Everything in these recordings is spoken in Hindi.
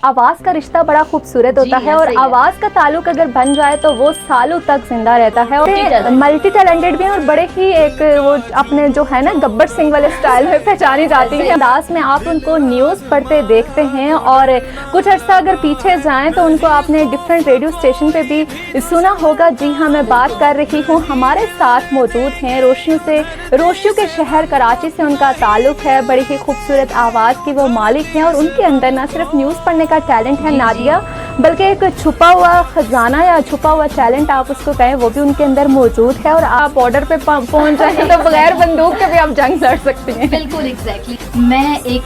आवाज़ का रिश्ता बड़ा खूबसूरत होता है और आवाज़ का ताल्लुक अगर बन जाए तो वो सालों तक जिंदा रहता है। और मल्टी टैलेंटेड भी है और बड़े ही एक वो अपने जो है ना गब्बर सिंह वाले स्टाइल में पहचानी जाती है। अंदाज में आप उनको न्यूज़ पढ़ते देखते हैं और कुछ अर्सा अगर पीछे जाएं तो उनको आपने डिफरेंट रेडियो स्टेशन पे भी सुना होगा। जी हाँ, मैं बात कर रही हूँ, हमारे साथ मौजूद हैं रोशियों के शहर कराची से उनका ताल्लुक है। बड़ी ही खूबसूरत आवाज़ की वो मालिक हैं और उनके अंदर ना सिर्फ न्यूज़ पढ़ने का टैलेंट है नादिया, बल्कि एक छुपा हुआ खजाना या छुपा हुआ टैलेंट आप उसको कहें वो भी उनके अंदर मौजूद है। और आप बॉर्डर पे पहुंच जाए तो बगैर बंदूक के भी आप जंग लड़ सकती हैं। बिल्कुल एग्जैक्टली। मैं एक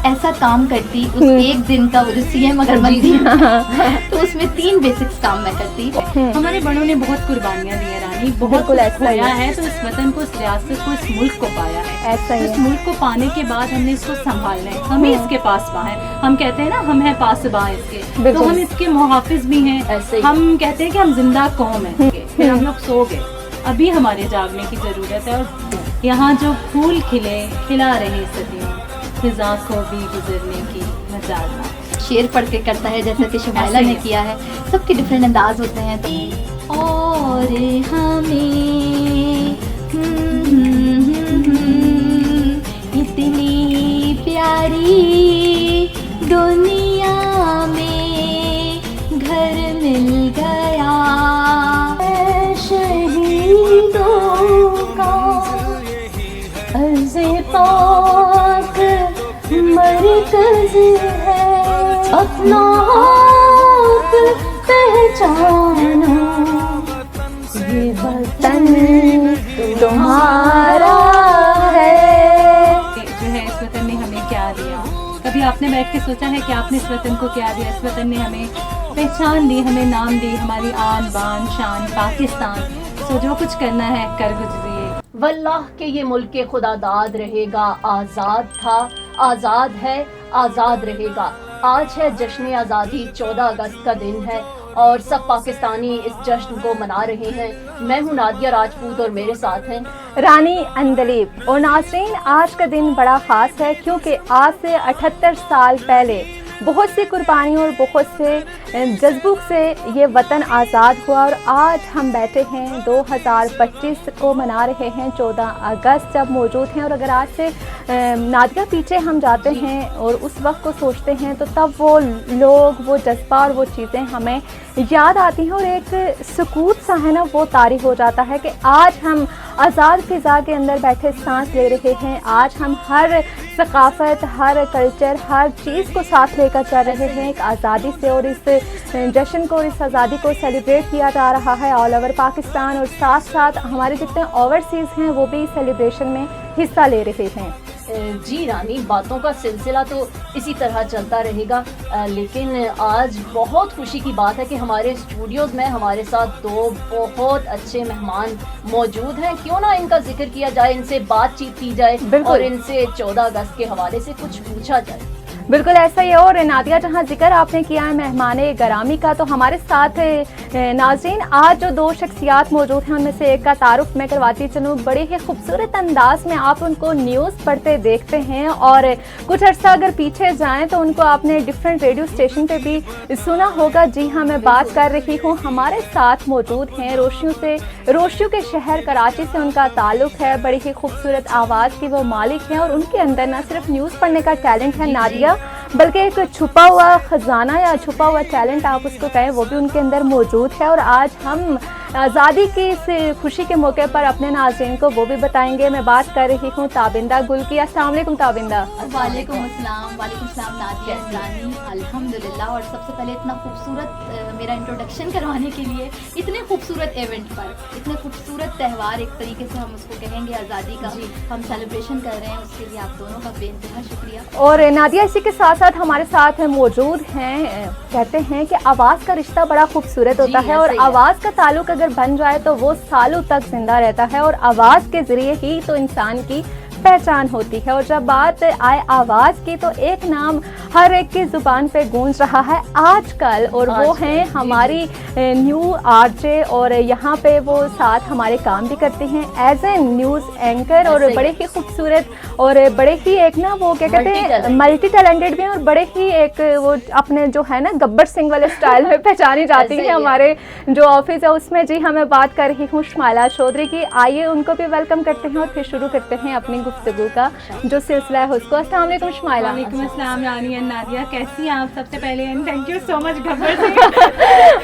ऐसा काम करती उस एक दिन का, वो जो सीएम अगर बनती तो उसमें 3 बेसिक्स काम मैं करती। हमारे बड़ों ने बहुत कुर्बानियां दी है रानी, बहुत खोया है, तो इस वतन को, इस रियासत को, इस मुल्क को पाया है। ऐसा ही इस मुल्क को पाने के बाद हमने इसको संभालना है, हम ही इसके पासबां हैं। हम कहते हैं ना हम हैं पासबां इसके, तो हम इसके मुहाफिज भी हैं। हम कहते हैं कि हम जिंदा कौम है, फिर हम लोग सो गए, अभी हमारे जागने की जरूरत है। और यहाँ जो फूल खिला रहे सदियों, फिजा को भी गुजरने की मजाल। शेर पढ़ के करता है जैसे कि शुमाइला ने किया है। सबके डिफरेंट अंदाज होते हैं। और हमें इतनी प्यारी दुनिया में घर मिल गया, शहीदों का अर्ज़े पाक मरकज़ है, अपना आप पहचानो, ये वतन तुम्हारा है। जो है इस वतन ने हमें क्या दिया? कभी आपने बैठ के सोचा है कि आपने इस वतन को क्या दिया? इस वतन ने हमें पहचान दी, हमें नाम दी, हमारी आन बान शान पाकिस्तान। सो जो कुछ करना है कर गुजरिए। वल्लाह के ये मुल्क के खुदादाद रहेगा, आज़ाद था, आज़ाद है, आज़ाद रहेगा। आज है जश्न आज़ादी, 14 अगस्त का दिन है और सब पाकिस्तानी इस जश्न को मना रहे हैं। मैं हूँ नादिया राजपूत और मेरे साथ हैं रानी अंदलीब। और नाज़रीन, आज का दिन बड़ा ख़ास है क्योंकि आज से 78 साल पहले बहुत सी कुर्बानियों और बहुत से जज्बों से ये वतन आज़ाद हुआ और आज हम बैठे हैं 2025 को मना रहे हैं, 14 अगस्त जब मौजूद हैं। और अगर आज से नादिया पीछे हम जाते हैं और उस वक्त को सोचते हैं तो तब वो लोग, वो जज्बा और वो चीज़ें हमें याद आती हैं और एक सुकूत सा है ना वो तारी हो जाता है कि आज हम आज़ाद फ़िज़ा के अंदर बैठे सांस ले रहे हैं। आज हम हर सकाफ़त, हर कल्चर, हर चीज़ को साथ लेकर चल रहे हैं एक आज़ादी से। और इस जश्न को, इस आज़ादी को सेलिब्रेट किया जा रहा है ऑल ओवर पाकिस्तान और साथ साथ हमारे जितने ओवरसीज़ हैं वो भी सेलिब्रेशन में हिस्सा ले रहे हैं। जी रानी, बातों का सिलसिला तो इसी तरह चलता रहेगा, लेकिन आज बहुत खुशी की बात है कि हमारे स्टूडियोज़ में हमारे साथ 2 बहुत अच्छे मेहमान मौजूद हैं। क्यों ना इनका जिक्र किया जाए, इनसे बातचीत की जाए और इनसे 14 अगस्त के हवाले से कुछ पूछा जाए। बिल्कुल ऐसा ही है। और नादिया, जहाँ जिक्र आपने किया है मेहमाने गरामी का, तो हमारे साथ नाज़रीन आज जो 2 शख्सियात मौजूद हैं उनमें से एक का तारुफ मैं करवाती चलूँ। बड़े ही खूबसूरत अंदाज में आप उनको न्यूज़ पढ़ते देखते हैं और कुछ अर्सा अगर पीछे जाएं तो उनको आपने डिफरेंट रेडियो स्टेशन पे भी सुना होगा। जी हाँ, मैं बात कर रही हूँ, हमारे साथ मौजूद हैं रोशियों के शहर कराची से उनका ताल्लुक है। बड़ी ही खूबसूरत आवाज़ की वो मालिक हैं और उनके अंदर ना सिर्फ न्यूज़ पढ़ने का टैलेंट है नादिया, बल्कि एक छुपा हुआ खजाना या छुपा हुआ टैलेंट आप उसको कहें वो भी उनके अंदर मौजूद है। और आज हम आज़ादी की इस खुशी के मौके पर अपने नाज़रीन को वो भी बताएंगे। मैं बात कर रही हूँ ताबिंदा गुल की। अस्सलाम वालेकुम ताबिंदा। वालेकुम अस्सलाम नादिया रानी, अल्हम्दुलिल्लाह। और सबसे पहले इतना खूबसूरत मेरा इंट्रोडक्शन करवाने के लिए, इतने खूबसूरत इवेंट पर, इतने खूबसूरत त्यौहार एक तरीके से हम उसको कहेंगे आज़ादी का हम सेलिब्रेशन कर रहे हैं, उसके लिए आप दोनों का बेइंतहा शुक्रिया। और नादिया, इसी के साथ साथ हमारे साथ मौजूद हैं, कहते हैं कि आवाज़ का रिश्ता बड़ा खूबसूरत होता है और आवाज़ का ताल्लुक अगर बन जाए तो वो सालों तक जिंदा रहता है और आवाज़ के ज़रिए ही तो इंसान की पहचान होती है। और जब बात आए आवाज़ की तो एक नाम हर एक की ज़ुबान पे गूंज रहा है आजकल, और वो हैं हमारी न्यू आरजे, और यहाँ पे वो साथ हमारे काम भी करते हैं एज ए न्यूज़ एंकर, और बड़े ही खूबसूरत और बड़े ही एक ना वो क्या कहते हैं मल्टी टैलेंटेड भी हैं, और बड़े ही एक वो अपने जो है ना गब्बर सिंह वाले स्टाइल में पहचानी जाती हैं। हमारे जो ऑफिस है उसमें जी हमें बात कर रही हूँ शुमाइला चौधरी की। आइए उनको भी वेलकम करते हैं और फिर शुरू करते हैं अपनी गुफ्तगू का जो सिलसिला है उसको। अस्सलाम वालेकुम शुमाइला। वालेकुम अस्सलाम रानी एंड नादिया, कैसी हैं आप? सबसे पहले and thank you so much Gabbar Singh.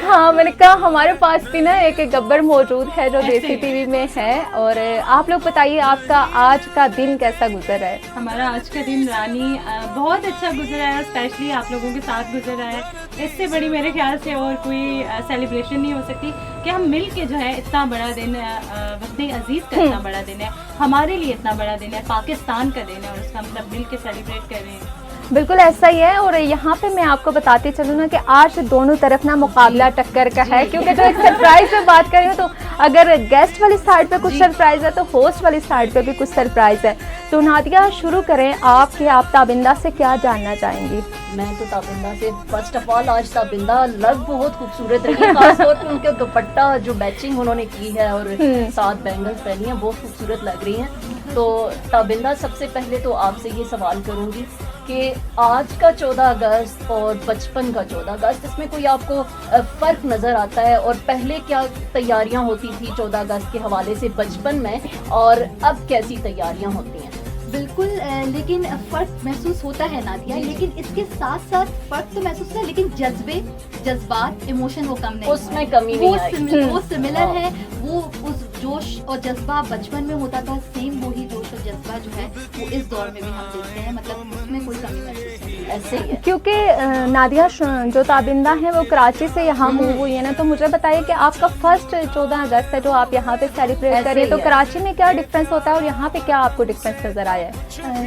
हाँ, मैंने कहा हमारे पास भी ना एक गब्बर मौजूद है जो देसी टीवी में है, और आप लोग बताइए आपका आज का दिन कैसा गुजर रहा है? हमारा आज का दिन रानी बहुत अच्छा गुजरा है, स्पेशली आप लोगों के साथ गुजर रहा है। इससे बड़ी मेरे ख्याल से और कोई सेलिब्रेशन नहीं हो सकती कि हम मिल के जो है इतना बड़ा दिन वतन अजीज़ का इतना बड़ा दिन है, हमारे लिए इतना बड़ा दिन है, पाकिस्तान का दिन है, और उसका हम सब मिल के सेलिब्रेट कर रहे हैं। बिल्कुल ऐसा ही है। और यहाँ पे मैं आपको बताती चलूँ ना कि आज दोनों तरफ ना मुकाबला टक्कर का है, क्योंकि जो एक सरप्राइज पे बात कर रही हूँ, तो अगर गेस्ट वाली साइड पे कुछ सरप्राइज है तो होस्ट वाली साइड पे भी कुछ सरप्राइज है। तो नादिया शुरू करें आपके, आप ताबिंदा से क्या जानना चाहेंगी? मैं तो ताबिंदा से फर्स्ट ऑफ ऑल आज ताबिंदा लग बहुत खूबसूरत रही है, खासतौर पर उनके दुपट्टा जो मैचिंग उन्होंने की है और साथ बैंगल्स पहनी है बहुत खूबसूरत लग रही हैं। तो ताबिंदा सबसे पहले तो आपसे ये सवाल करूँगी कि आज का 14 अगस्त और बचपन का 14 अगस्त, इसमें कोई आपको फ़र्क नज़र आता है? और पहले क्या तैयारियां होती थी 14 अगस्त के हवाले से बचपन में, और अब कैसी तैयारियां होती हैं? बिल्कुल, लेकिन फ़र्क महसूस होता है नादिया, लेकिन इसके साथ साथ फ़र्क तो महसूस होता है, लेकिन जज्बात इमोशन वो कम नहीं, उसमें कमी नहीं आई। वो सिमिलर है। वो उस जोश और जज्बा बचपन में होता था, सेम वही जोश और जज्बा जो है वो इस दौर में भी हम देखते हैं, मतलब उसमें कोई कमी महसूस नहीं है। ऐसे ही है। क्योंकि नादिया जो ताबिंदा हैं वो कराची से यहाँ मूव हुई है ना, तो मुझे बताइए कि आपका फर्स्ट 14 अगस्त है जो आप यहाँ पे सेलिब्रेट करिए, तो कराची में क्या डिफरेंस होता है और यहाँ पे क्या आपको डिफरेंस नजर आया है?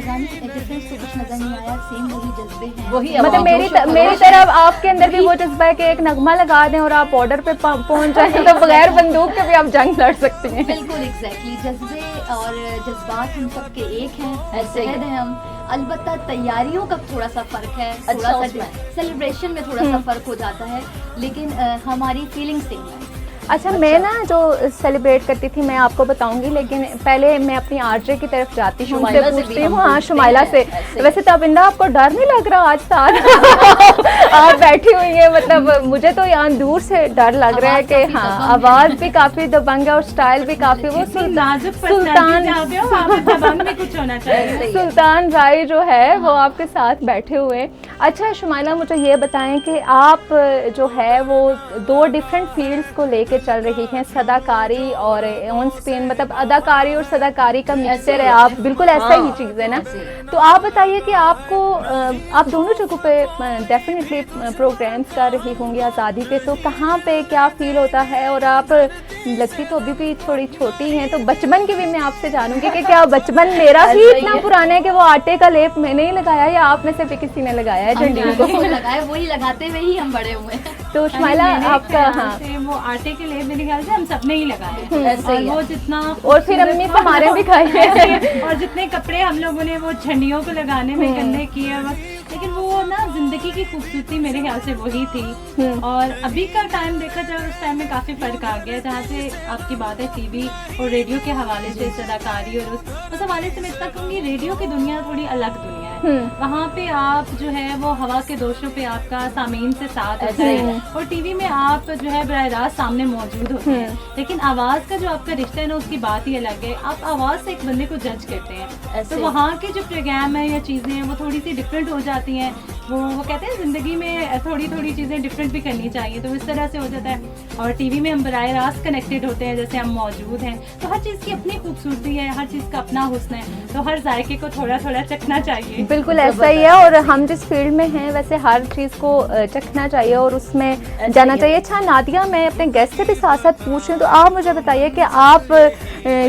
रानी, डिफरेंस तो कुछ नजर नहीं आया, सेम वही जज्बे हैं, वही मतलब मेरी तरफ आपके अंदर भी वो जज्बा है कि एक नगमा लगा दें और आप बॉर्डर पे पहुंच जाएं, तो बगैर बंदूक के भी आप जंग लड़ सकती हैं। बिल्कुल एग्जैक्टली, जज्बे और जज्बात हम सबके एक हैं, ऐसे हैं हम। अलबत्ता तैयारियों का थोड़ा सा फर्क है, थोड़ा सा सेलिब्रेशन में थोड़ा सा फर्क हो जाता है, लेकिन हमारी फीलिंग सेम है। अच्छा, मैं ना जो सेलिब्रेट करती थी मैं आपको बताऊंगी, लेकिन पहले मैं अपनी आरजे की तरफ जाती हूँ, उनसे पूछती हूँ। हाँ, शुमाइला से। वैसे ताबिंदा आपको डर नहीं लग रहा आज साथ आप बैठी हुई हैं? मतलब मुझे तो यहाँ दूर से डर लग रहा है कि हाँ, आवाज़ भी काफ़ी दबंग है और स्टाइल भी काफ़ी वो सुल्तान राय जो है वो आपके साथ बैठे हुए। अच्छा शुमाइला, मुझे ये बताएं कि आप जो है वो दो डिफरेंट फील्ड्स को लेके चल रही हैं, सदाकारी और ऑन स्क्रीन, मतलब अदाकारी और सदाकारी का मिक्सचर है आप, बिल्कुल ऐसा ही चीज़ है ना। तो आप बताइए कि आपको आप दोनों जगहों पे डेफिनेटली प्रोग्राम्स कर रही होंगी आज़ादी पे, तो कहाँ पे क्या फील होता है? और आप लगती तो अभी भी थोड़ी छोटी हैं, तो बचपन की भी मैं आपसे जानूंगी कि क्या बचपन मेरा ही इतना पुराना है कि वो आटे का लेप मैंने ही लगाया या आप में से भी किसी ने लगाया है झंडी को? लगाया, वही लगाते हुए ही हम बड़े हुए हैं। तो शुमाइला आपका, हाँ, वो आटे के लिए मेरे ख्याल से हम सबने ही लगाए, ऐसे ही वो जितना, और फिर अम्मी से हमारे भी खाई है और जितने कपड़े हम लोगों ने वो झंडियों को लगाने में गंदे किए, लेकिन वो ना जिंदगी की खूबसूरती मेरे ख्याल से वही थी। और अभी का टाइम देखा जाए, उस टाइम में काफी फर्क आ गया, जहाँ से आपकी बात है टीवी और रेडियो के हवाले से, सदाकारी और उस हवाले से मैं इतना कहूँगी रेडियो की दुनिया थोड़ी अलग दुनिया है। वहाँ पे आप जो है वो हवा के दोषों पे आपका सामीन से साथ होता है, और टीवी में आप जो है बराह रास्त सामने मौजूद होते हैं, लेकिन आवाज का जो आपका रिश्ता है ना उसकी बात ही अलग है। आप आवाज से एक बंदे को जज करते हैं, तो वहाँ के जो प्रोग्राम है या चीजें हैं वो थोड़ी सी डिफरेंट हो जाती हैं। वो कहते हैं जिंदगी में थोड़ी थोड़ी चीजें डिफरेंट भी करनी चाहिए, तो इस तरह से हो जाता है। और टीवी में हम बराह रास्त कनेक्टेड होते हैं, जैसे हम मौजूद हैं, तो हर चीज की अपनी खूबसूरती है, हर चीज का अपना हुस्न है, तो हर जायके को थोड़ा थोड़ा चखना चाहिए। बिल्कुल ऐसा ही है, और हम जिस फील्ड में हैं वैसे हर चीज़ को चखना चाहिए और उसमें जाना चाहिए। अच्छा नादिया, मैं अपने गेस्ट से भी साथ साथ पूछ रही हूँ, तो आप मुझे बताइए कि आप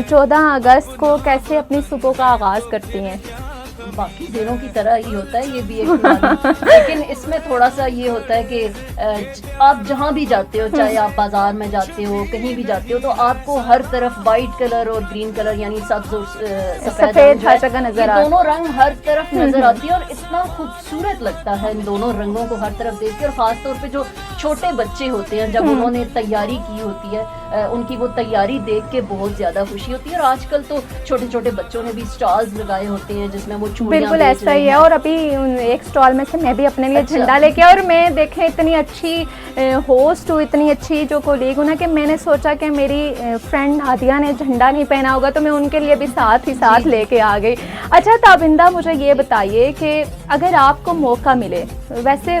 14 अगस्त को कैसे अपनी सुबह का आगाज़ करती हैं? बाकी दिनों की तरह ही होता है, ये भी एक कहानी। लेकिन इसमें थोड़ा सा ये होता है कि आप जहाँ भी जाते हो, चाहे आप बाजार में जाते हो, कहीं भी जाते हो, तो आपको हर तरफ वाइट कलर और ग्रीन कलर यानी सब्ज और सफेद हर जगह नजर ये दोनों रंग हर तरफ नजर आती है और इतना खूबसूरत लगता है इन दोनों रंगों को हर तरफ देख के। और खास तौर पे जो छोटे बच्चे होते हैं, जब उन्होंने तैयारी की होती है, उनकी वो तैयारी देख के बहुत ज्यादा खुशी होती है। और आजकल तो छोटे छोटे बच्चों ने भी स्टॉल्स लगाए होते हैं जिसमें वो चूड़ियां बिल्कुल ऐसा ही है। और अभी एक स्टॉल में से मैं भी अपने लिए झंडा लेके, और मैं देखें इतनी अच्छी होस्ट हूँ, इतनी अच्छी जो कोलीग हूँ ना, कि मैंने सोचा कि मेरी फ्रेंड नादिया ने झंडा नहीं पहना होगा तो मैं उनके लिए भी साथ ही साथ लेके आ गई। अच्छा ताबिंदा, मुझे ये बताइए कि अगर आपको मौका मिले, वैसे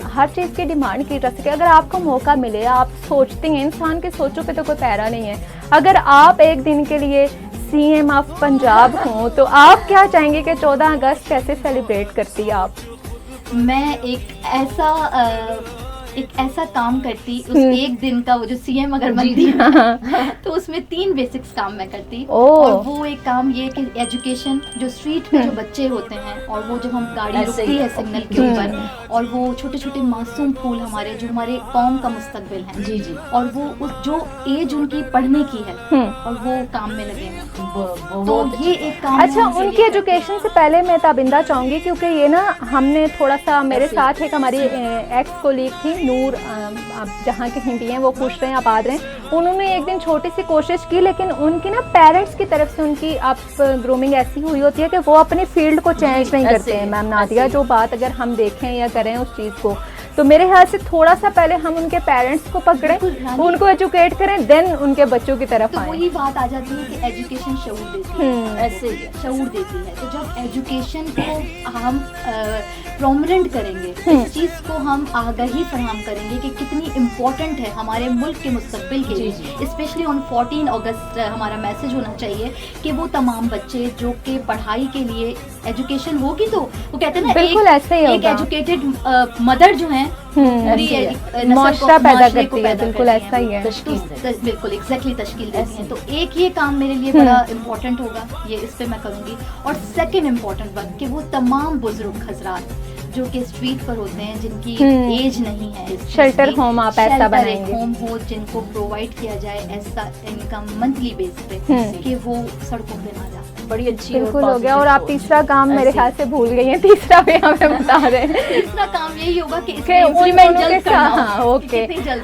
हर चीज़ की डिमांड की जा सके, अगर आपको मौका मिले, आप सोचती हैं, इंसान के सोचों पे तो कोई पैरा नहीं है, अगर आप एक दिन के लिए CM ऑफ पंजाब हों तो आप क्या चाहेंगे कि 14 अगस्त कैसे सेलिब्रेट करती है आप? मैं एक ऐसा काम करती उस एक दिन का, वो जो CM अगर बनती है तो उसमें 3 बेसिक्स काम मैं करती। और वो एक काम ये कि एजुकेशन, जो स्ट्रीट पे जो बच्चे होते हैं और वो जब हम गाड़ी रुकती है सिग्नल के ऊपर, और वो छोटे छोटे मासूम फूल हमारे जो हमारे कौम का मुस्तकबिल है, जी जी, और वो जो एज उनकी पढ़ने की है और वो काम में लगे हैं, तो ये एक काम। अच्छा, उनकी एजुकेशन से पहले मैं ताबिंदा चाहूँगी, क्योंकि ये ना हमने थोड़ा सा, मेरे साथ एक हमारी एक्स कोलीग थी नूर, आप जहाँ कहीं भी हैं वो खुश रहें, आबाद रहें, उन्होंने एक दिन छोटी सी कोशिश की, लेकिन उनकी ना पेरेंट्स की तरफ से उनकी आप ग्रूमिंग ऐसी हुई होती है कि वो अपने फील्ड को चेंज नहीं करते हैं। मैम नादिया, जो बात अगर हम देखें या करें उस चीज़ को, तो मेरे ख्याल से थोड़ा सा पहले हम उनके पेरेंट्स को पकड़ें, उनको एजुकेट करें, देन उनके बच्चों की तरफ तो आएं। वही बात आ जाती है कि एजुकेशन शऊर देती है, ऐसे ही शऊर देती है। तो जब एजुकेशन को हम प्रोमिनेंट करेंगे, इस चीज़ को हम आगाही फराहम करेंगे कि कितनी इम्पोर्टेंट है हमारे मुल्क के मुस्तकबिल के लिए। स्पेशली ऑन 14 अगस्त हमारा मैसेज होना चाहिए कि वो तमाम बच्चे जो कि पढ़ाई के लिए, एजुकेशन होगी तो वो कहते हैं ना, बिल्कुल ऐसे ही एक एजुकेटेड मदर जो है मुआशरा पैदा करती है, बिल्कुल ऐसा ही है, बिल्कुल एग्जैक्टली तश्कील देती है। तो एक ये काम मेरे लिए बड़ा इम्पोर्टेंट होगा, ये इस पे मैं करूँगी। और सेकंड इम्पोर्टेंट बात कि वो तमाम बुजुर्ग हजरात जो कि स्ट्रीट पर होते हैं, जिनकी एज नहीं है, शेल्टर होम आप ऐसा बनाएंगे, होम हो जिनको प्रोवाइड किया जाए ऐसा इनकम मंथली बेस पे, कि वो सड़कों पे ना जाए। बड़ी अच्छी, बिल्कुल हो गया। और आप तीसरा काम मेरे ख्याल से भूल गई हैं, तीसरा भी हमें बता रहे हैं। तीसरा काम यही होगा कि इम्प्लीमेंट जल्द करना।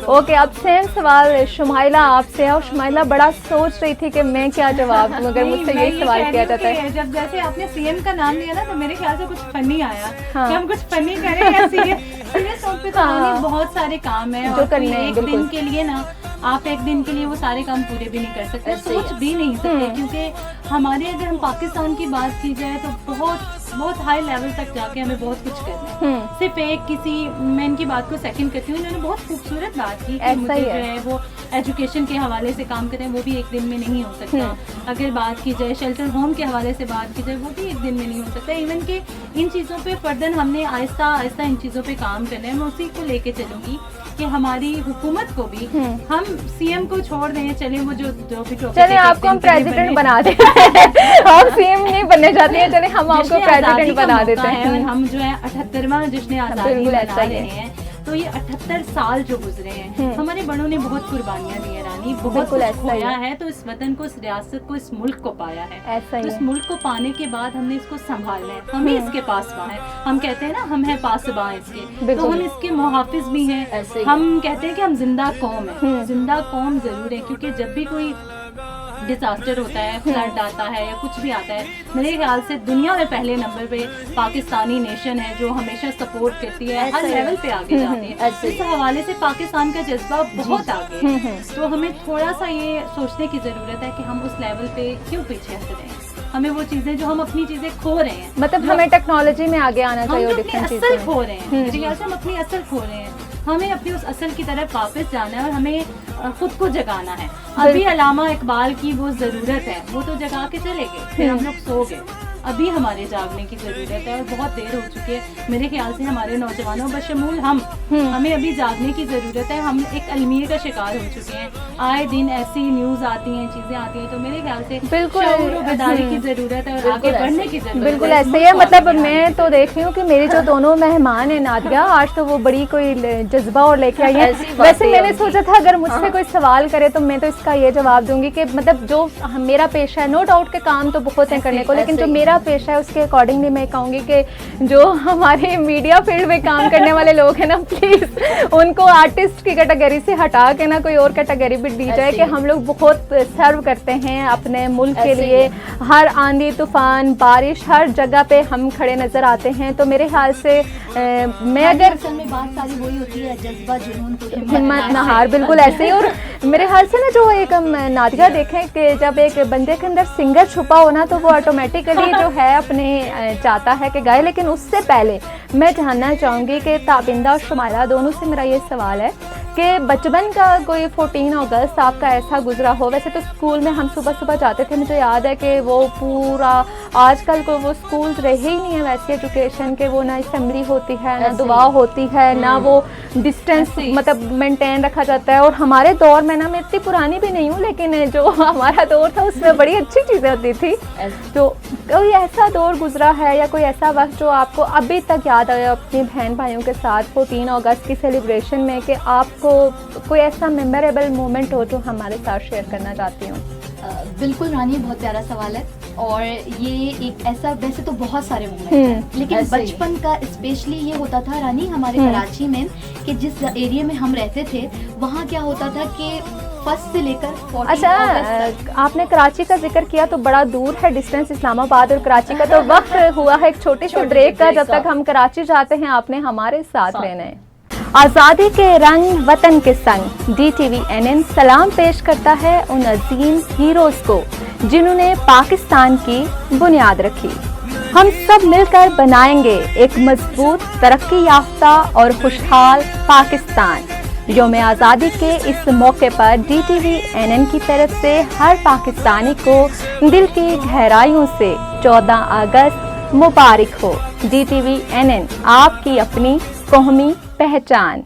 ओके, अब सेम सवाल शुमाइला आपसे है, और शुमाइला बड़ा सोच रही थी कि मैं क्या जवाब दूं अगर मुझसे यही सवाल किया जाता है। जब जैसे आपने CM का नाम लिया ना, तो मेरे ख्याल से कुछ फनी आया कि हम कुछ फनी करें या सीरियस तौर पे तो बहुत सारे काम है जो करने हैं। एक दिन के लिए ना, आप एक दिन के लिए वो सारे काम पूरे भी नहीं कर सकते, सोच भी नहीं सकते, क्योंकि हमारे, अगर हम पाकिस्तान की बात की जाए तो बहुत हाई लेवल तक जाके हमें बहुत कुछ करना है। सिर्फ एक किसी, मैं इनकी बात को सेकंड करती हूँ, इन्होंने बहुत खूबसूरत बात की कि मुझे जो है वो एजुकेशन के हवाले से काम करें, वो भी एक दिन में नहीं हो सकता। अगर बात की जाए शेल्टर होम के हवाले से बात की जाए, वो भी एक दिन में नहीं हो सकता। इवन के इन चीज़ों पे फर्दर हमने आहिस्ता आहिस्ता इन चीज़ों पे काम करना है। मैं उसी को लेके चलूँगी कि हमारी हुकूमत को भी, हम CM को छोड़ दें, चले वो जो भी चले आपको हम प्रेसिडेंट बना देते हैं। हम CM नहीं बनने जाते हैं, चले हम आपको प्रेसिडेंट बना देते हैं। और हम जो है 78वां जश्न आज़ादी मना रहे हैं, तो ये 78 साल जो गुजरे हैं, हमारे बड़ों ने बहुत कुर्बानियां दी है रानी, बहुत कुछ खोया है, तो इस वतन को, इस रियासत को, इस मुल्क को पाया है। ऐसा ही तो इस मुल्क को पाने के बाद हमने इसको संभालना है, हम ही इसके पासबां हैं। हम कहते हैं ना, हम हैं पासबां इसके, तो हम इसके मुहाफिज भी हैं। हम कहते हैं कि हम जिंदा कौम है, जिंदा कौम जरूर है, क्योंकि जब भी कोई डिजास्टर होता है, फ्लड आता है या कुछ भी आता है, मेरे ख्याल से दुनिया में पहले नंबर पे पाकिस्तानी नेशन है जो हमेशा सपोर्ट करती है, हर लेवल पे आगे जाती है। इस हवाले से पाकिस्तान का जज्बा बहुत आगे है। तो हमें थोड़ा सा ये सोचने की जरूरत है कि हम उस लेवल पे क्यों पीछे हट रहे हैं। हमें वो चीजें जो हम अपनी चीजें खो रहे हैं, मतलब हमें टेक्नोलॉजी में आगे आना चाहिए, हम अपनी असल खो रहे हैं, मेरे ख्याल से हम अपनी असल खो रहे हैं। हमें अपनी उस असल की तरफ वापस जाना है और हमें खुद को जगाना है। अभी अलामा इकबाल की वो जरूरत है, वो तो जगा के चले गए, फिर हम लोग सो गए। अभी हमारे जागने की ज़रूरत है और बहुत देर हो चुकी है। मेरे ख्याल से हमारे नौजवानों बशमूल हमें अभी जागने की ज़रूरत है। हम एक अलमिया का शिकार हो चुके हैं। आए दिन ऐसी न्यूज़ आती हैं, चीज़ें आती हैं, तो मेरे ख्याल से बिल्कुल शऊर और बेदारी की ज़रूरत है और आगे बढ़ने की ज़रूरत है। बिल्कुल ऐसे ही है। मतलब मैं तो देख रही हूँ कि मेरी जो दोनों मेहमान है नादिया, आज तो वो बड़ी कोई जज्बा और लेके आई है। वैसे मैंने सोचा था अगर मुझसे कोई सवाल करे तो मैं तो इसका ये जवाब दूंगी कि मतलब जो मेरा पेशा है, नो डाउट के काम तो बहुत है करने को, लेकिन जो मेरा पेशा है उसके अकॉर्डिंगली मैं कहूँगी कि जो हमारे मीडिया फील्ड में काम करने वाले लोग हैं ना, प्लीज़ उनको आर्टिस्ट की कैटेगरी से हटा के ना कोई और कैटेगरी भी दी जाए कि हम लोग बहुत सर्व करते हैं अपने मुल्क के लिए। हर आंधी तूफान बारिश हर जगह पे हम खड़े नज़र आते हैं। तो मेरे ख्याल से मैं अगर असल में बात सारी वही होती है, जज्बा जुनून तो हिम्मत ना हार, बिल्कुल ऐसे ही। और मेरे ख्याल से ना जो एक हम नादिया देखें कि जब एक बंदे के अंदर सिंगर छुपा हो ना तो वो ऑटोमेटिकली जो है अपने चाहता है कि गाए। लेकिन उससे पहले मैं जानना चाहूँगी कि ताबिंदा और शुमाइला दोनों से मेरा ये सवाल है कि बचपन का कोई 14 अगस्त आपका ऐसा गुजरा हो। वैसे तो स्कूल में हम सुबह सुबह जाते थे, मुझे याद है कि वो पूरा आजकल को वो स्कूल रहे ही नहीं है वैसी एजुकेशन के, वो ना असेंबली होती है ना दुआ होती है ना वो डिस्टेंस मतलब मेंटेन रखा जाता है। और हमारे दौर में ना, मैं इतनी पुरानी भी नहीं हूँ लेकिन जो हमारा दौर था उसमें बड़ी अच्छी चीज़ें होती थी। तो कोई ऐसा दौर गुजरा है या कोई ऐसा वक्त जो आपको अभी तक याद आया अपनी बहन भाइयों के साथ 14 अगस्त की सेलिब्रेशन में कि आपको कोई ऐसा मेमोरेबल मोमेंट हो जो हमारे साथ शेयर करना चाहती हूँ? बिल्कुल रानी, बहुत प्यारा सवाल है। और ये एक ऐसा, वैसे तो बहुत सारे मोमेंट हैं लेकिन बचपन का स्पेशली ये होता था रानी हमारे कराची में कि जिस एरिया में हम रहते थे वहाँ क्या होता था कि फर्स्ट से लेकर 14 अच्छा, आपने कराची का जिक्र किया तो बड़ा दूर है डिस्टेंस इस्लामाबाद और कराची का, तो वक्त हुआ है एक छोटे से ब्रेक का। जब तक हम कराची जाते हैं आपने हमारे साथ रहना है। आज़ादी के रंग वतन के संग DTV-NN सलाम पेश करता है उन अजीम हीरोज़ को जिन्होंने पाकिस्तान की बुनियाद रखी। हम सब मिलकर बनाएंगे एक मजबूत, तरक्की याफ्ता और खुशहाल पाकिस्तान। यौम आज़ादी के इस मौके पर DTV-NN की तरफ से हर पाकिस्तानी को दिल की गहराइयों से 14 अगस्त मुबारक हो। DTV-NN आपकी अपनी कौमी पहचान।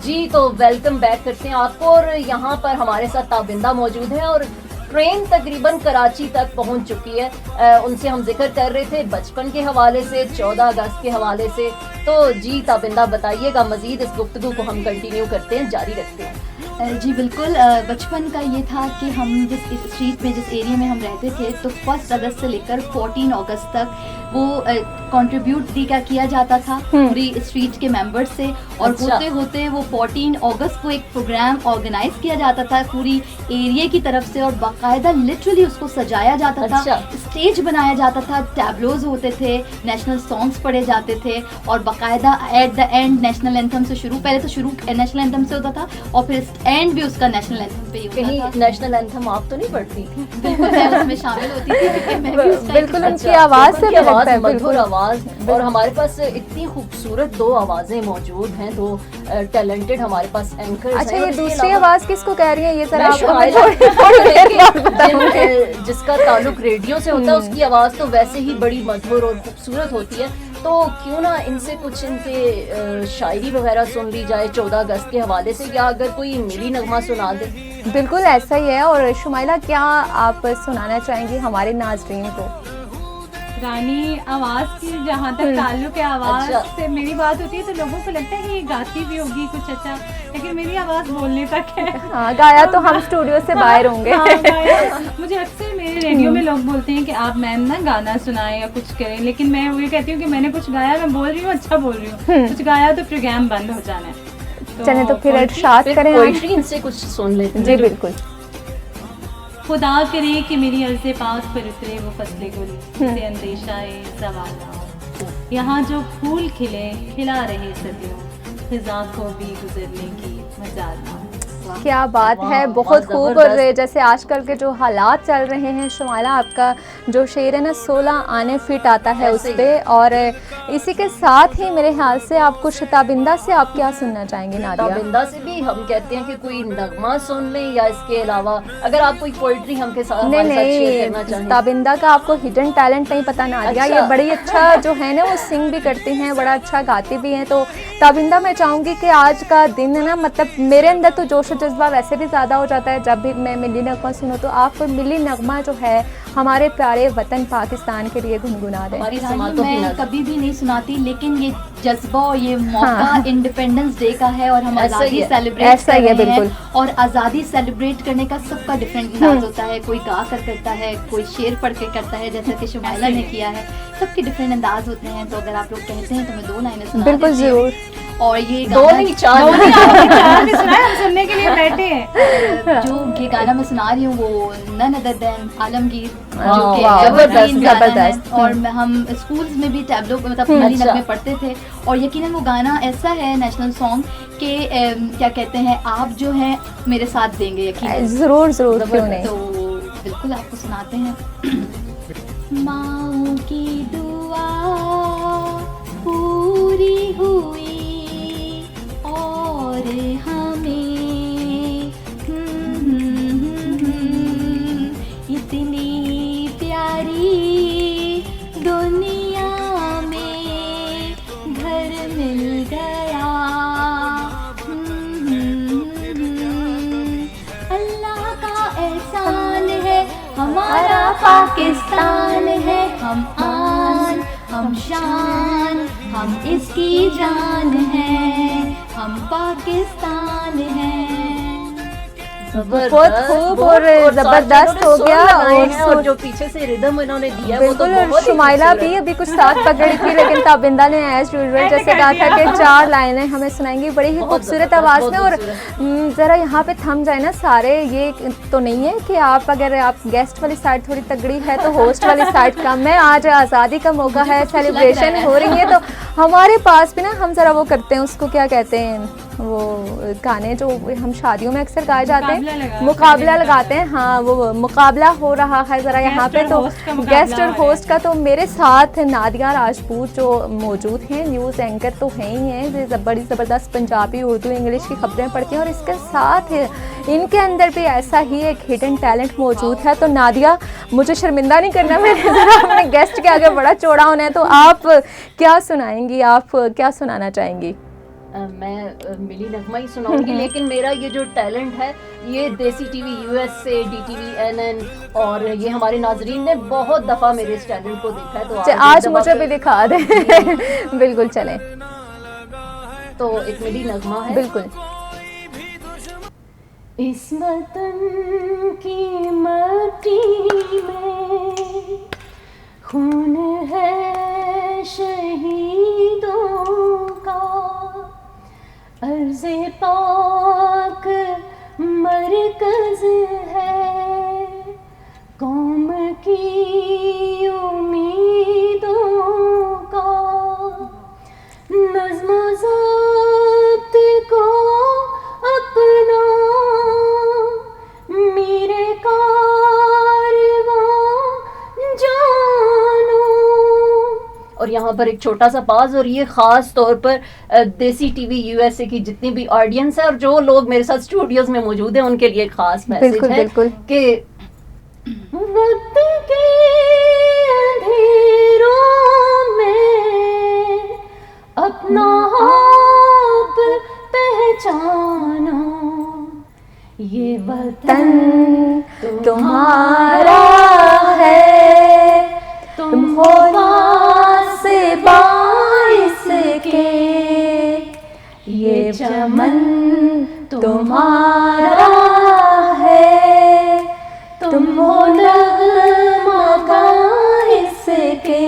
जी तो वेलकम बैक करते हैं आपको। और यहाँ पर हमारे साथ ताबिंदा मौजूद है और ट्रेन तकरीबन कराची तक पहुंच चुकी है। उनसे हम जिक्र कर रहे थे बचपन के हवाले से, 14 अगस्त के हवाले से। तो जी ताबिंदा बताइएगा, मजीद इस गुफ्तगू को हम कंटिन्यू करते हैं, जारी रखते हैं। जी बिल्कुल, बचपन का ये था कि हम जिस स्ट्रीट में, जिस एरिया में हम रहते थे, तो 1 अगस्त से लेकर 14 अगस्त तक वो कंट्रीब्यूट किया जाता था पूरी स्ट्रीट के मेंबर्स से। और होते होते वो 14 अगस्त को एक प्रोग्राम ऑर्गेनाइज किया जाता था पूरी एरिया की तरफ से और बाकायदा लिटरली उसको सजाया जाता था, स्टेज बनाया जाता था, टैबलोज होते थे, नेशनल सॉन्ग्स पढ़े जाते थे और बाकायदा at the end national anthem से शुरू, पहले तो शुरू नेशनल एंथम से होता था और फिर एंड भी उसका नेशनल एंथम पे ही होता था। कहीं नेशनल एंथम आप तो नहीं पढ़ती थी? बिल्कुल मैं उसमें शामिल होती थी क्योंकि मैं भी उस बिल्कुल उनकी आवाज़ से भी लगता है, मधुर आवाज़। और हमारे पास इतनी खूबसूरत 2 आवाज़ें मौजूद हैं, 2 टैलेंटेड हमारे पास एंकर्स हैं। अच्छा, ये दूसरी आवाज़ किसको कह रही है ये जरा जिसका ताल्लुक रेडियो से होता है उसकी आवाज़ तो वैसे ही बड़ी मधुर और खूबसूरत होती है। तो क्यों ना इनसे कुछ इनके शायरी वगैरह सुन ली जाए 14 अगस्त के हवाले से, या अगर कोई मिली नगमा सुना दे। बिल्कुल ऐसा ही है। और शुमाइला, क्या आप सुनाना चाहेंगी हमारे नाज़रीन को? रानी, आवाज़ की जहाँ तक ताल्लुक है, आवाज़ से मेरी बात होती है तो लोगों को लगता है ये गाती भी होगी कुछ अच्छा, लेकिन मेरी आवाज़ बोलने तक है। हाँ, गाया तो हम स्टूडियो से बाहर होंगे। मुझे अक्सर मेरे रेडियो में लोग बोलते हैं कि आप मैम ना गाना सुनाएं या कुछ करें, लेकिन मैं वो कहती हूँ कि मैंने कुछ गाया, मैं बोल रही हूँ अच्छा बोल रही हूँ, कुछ गाया तो प्रोग्राम बंद हो जाना है। चलें तो फिर इरशाद करें, पोएट्री इनसे कुछ सुन लेते हैं। जी बिल्कुल। खुदा करे कि मेरी अर्ज़े पाक पर उतरे वो फसले गुल, से अंदेशा ज़वाल ना हो। यहाँ जो फूल खिले खिला रहे सदियों, ख़िज़ा को भी गुजरने की मजाल ना हो। वाह। क्या बात वाह, है, वाह, बहुत खूब। और ज़बरदस्त। जैसे आजकल के जो हालात चल रहे हैं शुमाइला, आपका जो शेर है ना 16 आने फिट आता है उस ऐसे ही। पे। और इसी के साथ ही मेरे ख्याल से आप कुछ ताबिंदा से आप क्या सुनना चाहेंगी नादिया? ताबिंदा से भी हम कहते हैं कि कोई नगमा सुन लें, या इसके अलावा अगर आप कोई पोइट्री हमके साथ नहीं हमारे साथ शेयर करना नहीं, चाहें। ताबिंदा का आपको हिडन टैलेंट नहीं पता नादिया। अच्छा। ये बड़ी अच्छा जो है ना वो सिंग भी करती हैं, बड़ा अच्छा गाती भी हैं। तो ताबिंदा मैं चाहूँगी कि आज का दिन है ना, मतलब मेरे अंदर तो जोश और जज्बा वैसे भी ज़्यादा हो जाता है जब भी मैं मिली नगमा सुनूँ। तो आप मिली नगमा जो है हमारे प्यारे वतन पाकिस्तान के लिए गुनगुना दें। हमारी रानी, समातों की मैं नज़र। कभी भी नहीं सुनाती, लेकिन ये जज्बा और ये मौका हाँ। इंडिपेंडेंस डे का है और हम ऐसा ही आज़ादी है। सेलिब्रेट ऐसा कर ही है, रहे हैं। बिल्कुल। और आज़ादी सेलिब्रेट करने का सबका डिफरेंट अंदाज होता है। कोई गा कर करता है, कोई शेर पढ़ के करता है, जैसा कि शुमाइला ने किया है। सबके डिफरेंट अंदाज होते हैं। तो अगर आप लोग कहते हैं तो मैं 2 लाइनें सुना बिल्कुल देती हूँ। ज़रूर। और ये 2 गाना नहीं 4 आपने सुना है, हम सुनने के लिए बैठे हैं। जो ये गाना मैं सुना रही हूँ वो नन अदर देन आलमगीर, वाह, जो कि वाह, एवरग्रीन गाना है। जबरदस्त। और हम स्कूल्स में भी टैबलो मतलब मिली अच्छा। नगमे पढ़ते थे। और यकीनन वो गाना ऐसा है नेशनल सॉन्ग कि क्या कहते हैं, आप जो है मेरे साथ देंगे यकीनन। ज़रूर ज़रूर, क्यों नहीं। तो बिल्कुल आपको सुनाते हैं। माँ की दुआ पूरी हुई और हमें इतनी प्यारी दुनिया में घर मिल गया। अल्लाह का एहसान है, हमारा पाकिस्तान है। हम आन, हम शान, हम इसकी जान है। हम पाकिस्तान हैं। बहुत खूब और ज़बरदस्त हो गया। और जो पीछे से रिदम इन्होंने दिया है, वो तो बिल्कुल। और बहुत ही शुमाइला खूबसूरत भी है। अभी कुछ साथ पकड़ी थी, लेकिन ताबिंदा ने एज यूजुअल जैसे कहा था कि 4 लाइनें हमें सुनाएंगी बड़ी ही बहुत खूबसूरत ज़बरदस्त, आवाज़ बहुत में। और खूबसूरत। ज़रा यहाँ पे थम जाए ना सारे। ये तो नहीं है कि आप अगर आप गेस्ट वाली साइड थोड़ी तगड़ी है तो होस्ट वाली साइड कम है। आज आज़ादी का मौका है, कुछ लग सेलिब्रेशन रहा है। हो रही है। तो हमारे पास भी ना हम ज़रा वो करते हैं, उसको क्या कहते हैं, वो गाने जो हम शादियों में अक्सर गाए जाते हैं, मुकाबला लगाते हैं। हाँ, वो मुकाबला हो रहा है ज़रा यहाँ पे। तो गेस्ट और होस्ट का तो मेरे साथ नादिया राजपूत जो मौजूद हैं, न्यूज़ एंकर तो हैं ही हैं, ये बड़ी ज़बरदस्त पंजाबी, उर्दू, इंग्लिश की खबरें पढ़ती हैं। और इसके साथ इनके अंदर भी ऐसा ही एक हिडन टैलेंट मौजूद है। तो नादिया, मुझे शर्मिंदा नहीं करना, मेरे ज़रा अपने गेस्ट के आगे बड़ा चौड़ा होना है। तो आप क्या सुनाएंगी, आप क्या सुनाना चाहेंगी? मैं मिली नगमा ही सुनाऊंगी, लेकिन मेरा ये जो टैलेंट है ये देसी टीवी यूएसए, डीटीवी, एनएन और ये हमारे नाजरीन ने बहुत दफ़ा मेरे इस टैलेंट को देखा है। तो आज मुझे भी दिखा दे। बिल्कुल चलें। तो एक मिली नगमा है। बिल्कुल। इस वतन की मट्टी में खून है शहीदों का, अर्ज़े पाक मरकज़ है कौम की उम्मीदों का। नज़्म ज़ब्त को अपना मेरे कारवां जानो। और यहाँ पर एक छोटा सा पाज, और ये ख़ास तौर पर देसी टीवी यूएसए की जितनी भी ऑडियंस है और जो लोग मेरे साथ स्टूडियोज में मौजूद हैं उनके लिए खास मैसेज है बिल्कुल। कि वक्त के अंधेरों में अपना आप पहचानो, ये वतन तुम्हारा है, तुम हो से बाइस के, ये चमन तुम्हारा है, तुम हो नगमा गाइस के।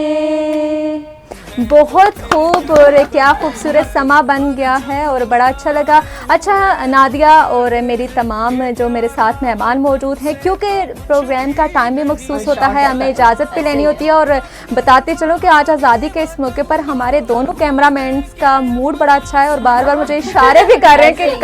बहुत खूब, तकलीफ और क्या खूबसूरत समा बन गया है और बड़ा अच्छा लगा। अच्छा नादिया और मेरी तमाम जो मेरे साथ मेहमान मौजूद हैं, क्योंकि प्रोग्राम का टाइम भी मखसूस होता है, हमें इजाज़त भी लेनी होती है। और बताते चलो कि आज आज़ादी के इस मौके पर हमारे दोनों कैमरामैन का मूड बड़ा अच्छा है और बार बार मुझे इशारे भी कर रहे हैं कि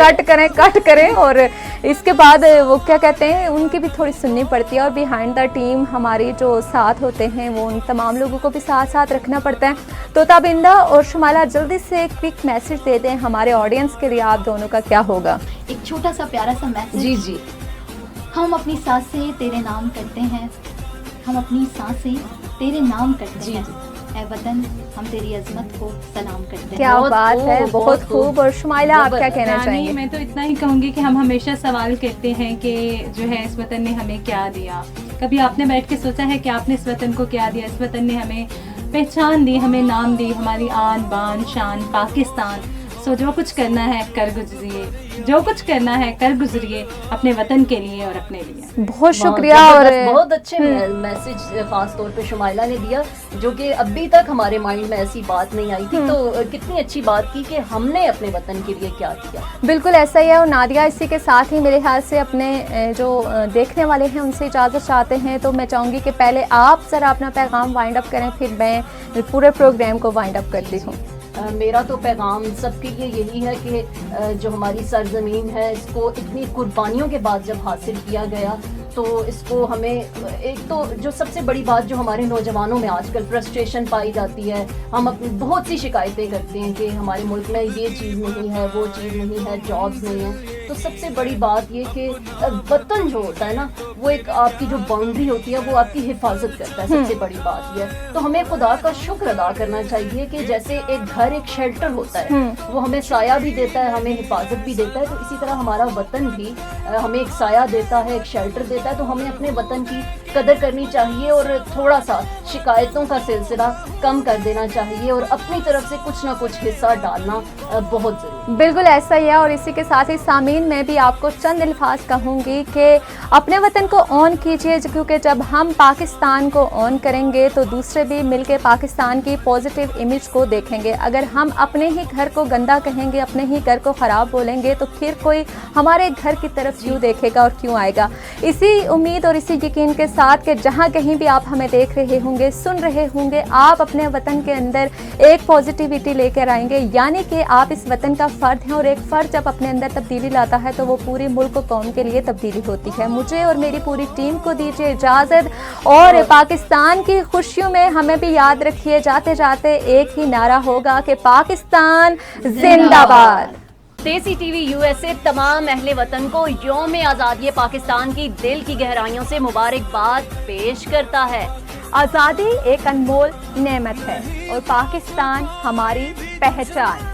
कट करें। और इसके बाद वो क्या कहते हैं, उनकी भी थोड़ी सुननी पड़ती है। और बिहाइंड द टीम हमारी जो साथ होते हैं वो उन तमाम लोगों को भी साथ साथ रखना पड़ता है। तो ताबिंदा और शुमाला जल्दी से एक क्विक मैसेज दे दें हमारे ऑडियंस के लिए, आप दोनों का क्या होगा? एक छोटा सा प्यारा सा मैसेज। जी जी। हम अपनी सांसें तेरे नाम करते हैं, हम अपनी सांसें तेरे नाम करते हैं, ऐ वतन हम तेरी अजमत को सलाम करते हैं। क्या बात है, बहुत खूब। और शुमाइला आप क्या कहना चाहेंगे? मैं तो इतना ही कहूँगी कि हम हमेशा सवाल करते हैं कि जो है इस वतन ने हमें क्या दिया। कभी आपने बैठ के सोचा है कि आपने इस वतन को क्या दिया? इस वतन ने हमें पहचान दी, हमें नाम दी, हमारी आन बान शान पाकिस्तान। सो जो कुछ करना है कर गुजरिए, जो कुछ करना है कर गुजरिए अपने वतन के लिए और अपने लिए। बहुत शुक्रिया। और बहुत अच्छे मैसेज खास तौर पे शुमाइला ने दिया, जो कि अभी तक हमारे माइंड में ऐसी बात नहीं आई थी। तो कितनी अच्छी बात की कि हमने अपने वतन के लिए क्या किया। बिल्कुल ऐसा ही है। और नादिया इसी के साथ ही मेरे ख्याल से अपने जो देखने वाले हैं उनसे इजाज़त चाहते हैं, तो मैं चाहूँगी कि पहले आप ज़रा अपना पैगाम वाइंड अप करें, फिर मैं पूरे प्रोग्राम को वाइंड अप करती हूँ। मेरा तो पैगाम सबके लिए यही है कि जो हमारी सरजमीन है इसको इतनी कुर्बानियों के बाद जब हासिल किया गया, तो इसको हमें एक तो जो सबसे बड़ी बात जो हमारे नौजवानों में आजकल फ्रस्ट्रेशन पाई जाती है, हम अपनी बहुत सी शिकायतें करते हैं कि हमारे मुल्क में ये चीज़ नहीं है, वो चीज़ नहीं है, जॉब्स नहीं है। तो सबसे बड़ी बात ये कि वतन जो होता है ना, वो एक आपकी जो बाउंड्री होती है वो आपकी हिफाजत करता है। सबसे बड़ी बात ये है। तो हमें खुदा का शुक्र अदा करना चाहिए कि जैसे एक घर एक शेल्टर होता है, वो हमें साया भी देता है, हमें हिफाजत भी देता है, तो इसी तरह हमारा वतन भी हमें एक साया देता है, एक शेल्टर देता है। तो हमें अपने वतन की कदर करनी चाहिए और थोड़ा सा शिकायतों का सिलसिला कम कर देना चाहिए और अपनी तरफ से कुछ ना कुछ हिस्सा डालना बहुत जरूरी। बिल्कुल ऐसा ही है। और इसी के साथ ही सामीन मैं भी आपको चंद अल्फाज कहूँगी कि अपने वतन को ऑन कीजिए, क्योंकि जब हम पाकिस्तान को ऑन करेंगे तो दूसरे भी मिलके पाकिस्तान की पॉजिटिव इमेज को देखेंगे। अगर हम अपने ही घर को गंदा कहेंगे, अपने ही घर को ख़राब बोलेंगे, तो फिर कोई हमारे घर की तरफ क्यों देखेगा और क्यों आएगा। इसी उम्मीद और इसी यकीन के साथ कि जहाँ कहीं भी आप हमें देख रहे होंगे, सुन रहे होंगे, आप अपने वतन के अंदर एक पॉजिटिविटी लेकर आएंगे, यानी कि आप इस वतन का फ़र्द हैं। और एक फ़र्द जब अपने अंदर तब्दीली लाता है तो वो पूरी मुल्क कौम के लिए तब्दीली होती है। मुझे और मेरी पूरी टीम को दीजिए इजाज़त और पाकिस्तान की खुशियों में हमें भी याद रखिए, जाते जाते एक ही नारा होगा कि पाकिस्तान जिंदाबाद। देसी टीवी यूएसए तमाम अहले वतन को यौम आज़ादी पाकिस्तान की दिल की गहराइयों से मुबारकबाद पेश करता है। आज़ादी एक अनमोल नेमत है और पाकिस्तान हमारी पहचान।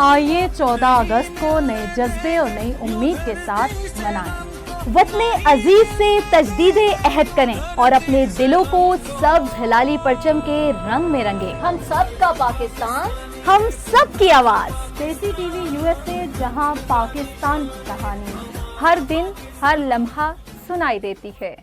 आइए 14 अगस्त को नए जज्बे और नई उम्मीद के साथ मनाएं। वतने अजीज से तजदीदे अहद करें और अपने दिलों को सब हिलाली परचम के रंग में रंगे। हम सब का पाकिस्तान, हम सब की आवाज़। देसी टीवी यूएसए, जहां पाकिस्तान की कहानी हर दिन हर लम्हा सुनाई देती है।